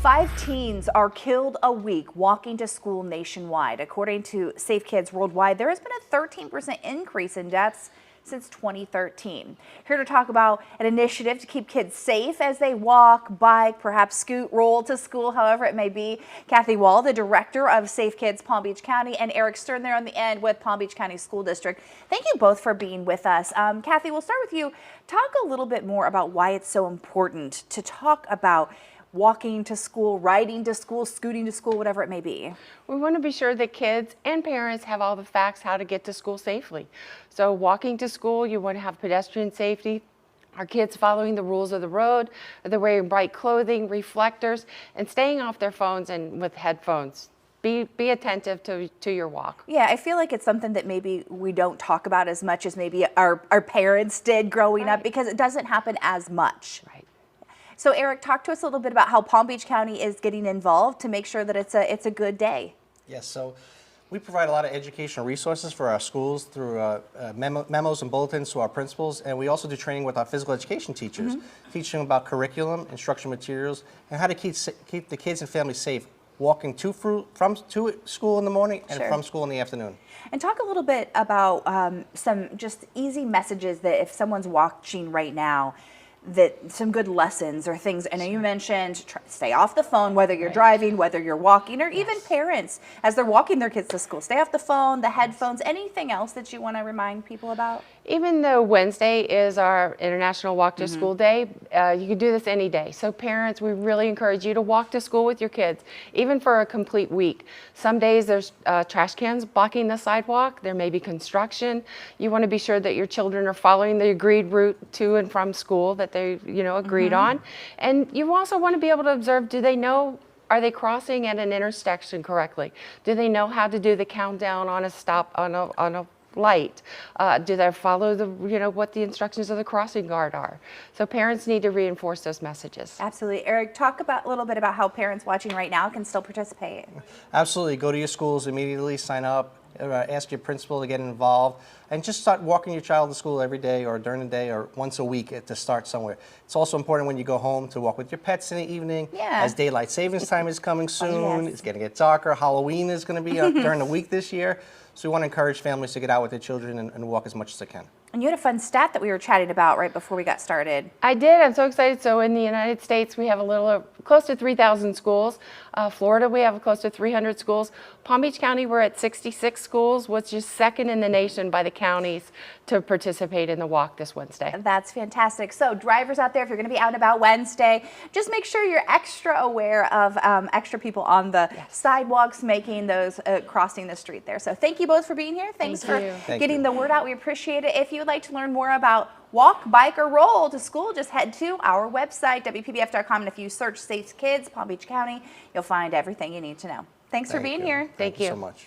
5 teens are killed a week walking to school nationwide. According to Safe Kids Worldwide, there has been a 13% increase in deaths since 2013. Here to talk about an initiative to keep kids safe as they walk, bike, perhaps scoot, roll to school, however it may be. Kathy Wall, the director of Safe Kids Palm Beach County, and Eric Stern there on the end with Palm Beach County School District. Thank you both for being with us. Kathy, we'll start with you. Talk a little bit more about why it's so important to talk about walking to school, riding to school, scooting to school, whatever it may be. We want to be sure that kids and parents have all the facts how to get to school safely. So walking to school, you want to have pedestrian safety. Are kids following the rules of the road? Are they wearing bright clothing, reflectors, and staying off their phones and with headphones? Be attentive to your walk. Yeah, I feel like it's something that maybe we don't talk about as much as maybe our parents did growing up, because it doesn't happen as much. Right. So Eric, talk to us a little bit about how Palm Beach County is getting involved to make sure that it's a good day. Yes, so we provide a lot of educational resources for our schools through memos and bulletins to our principals, and we also do training with our physical education teachers, teaching about curriculum, instruction materials, and how to keep the kids and families safe walking from school in the morning and from school in the afternoon. And talk a little bit about some just easy messages that if someone's watching right now, that some good lessons or things. I know you mentioned stay off the phone, whether you're driving, whether you're walking, or even parents as they're walking their kids to school. Stay off the phone, the headphones, anything else that you want to remind people about? Even though Wednesday is our International Walk to School Day, you can do this any day. So parents, we really encourage you to walk to school with your kids, even for a complete week. Some days there's trash cans blocking the sidewalk. There may be construction. You want to be sure that your children are following the agreed route to and from school that they agreed on. And you also want to be able to observe, are they crossing at an intersection correctly? Do they know how to do the countdown on a stop on a light? Do they follow what the instructions of the crossing guard are? So parents need to reinforce those messages. Absolutely. Eric, talk a little bit about how parents watching right now can still participate. Absolutely. Go to your schools immediately, sign up, ask your principal to get involved, and just start walking your child to school every day or during the day or once a week to start somewhere. It's also important when you go home to walk with your pets in the evening, as daylight savings time is coming soon. It's going to get darker. Halloween is going to be during the week this year. So we want to encourage families to get out with their children and walk as much as they can. And you had a fun stat that we were chatting about right before we got started. I did. I'm so excited. So in the United States, we have close to 3,000 schools. Florida, we have close to 300 schools. Palm Beach County, we're at 66 schools, which is second in the nation by the counties to participate in the walk this Wednesday. That's fantastic. So drivers out there, if you're going to be out and about Wednesday, just make sure you're extra aware of extra people on the sidewalks making those crossing the street there. So thank you both for being here. Thanks for getting the word out. We appreciate it. If you would like to learn more about walk, bike, or roll to school, just head to our website, WPBF.com, and if you search Safe Kids Palm Beach County, you'll find everything you need to know. Thanks for being here. Thank you so much.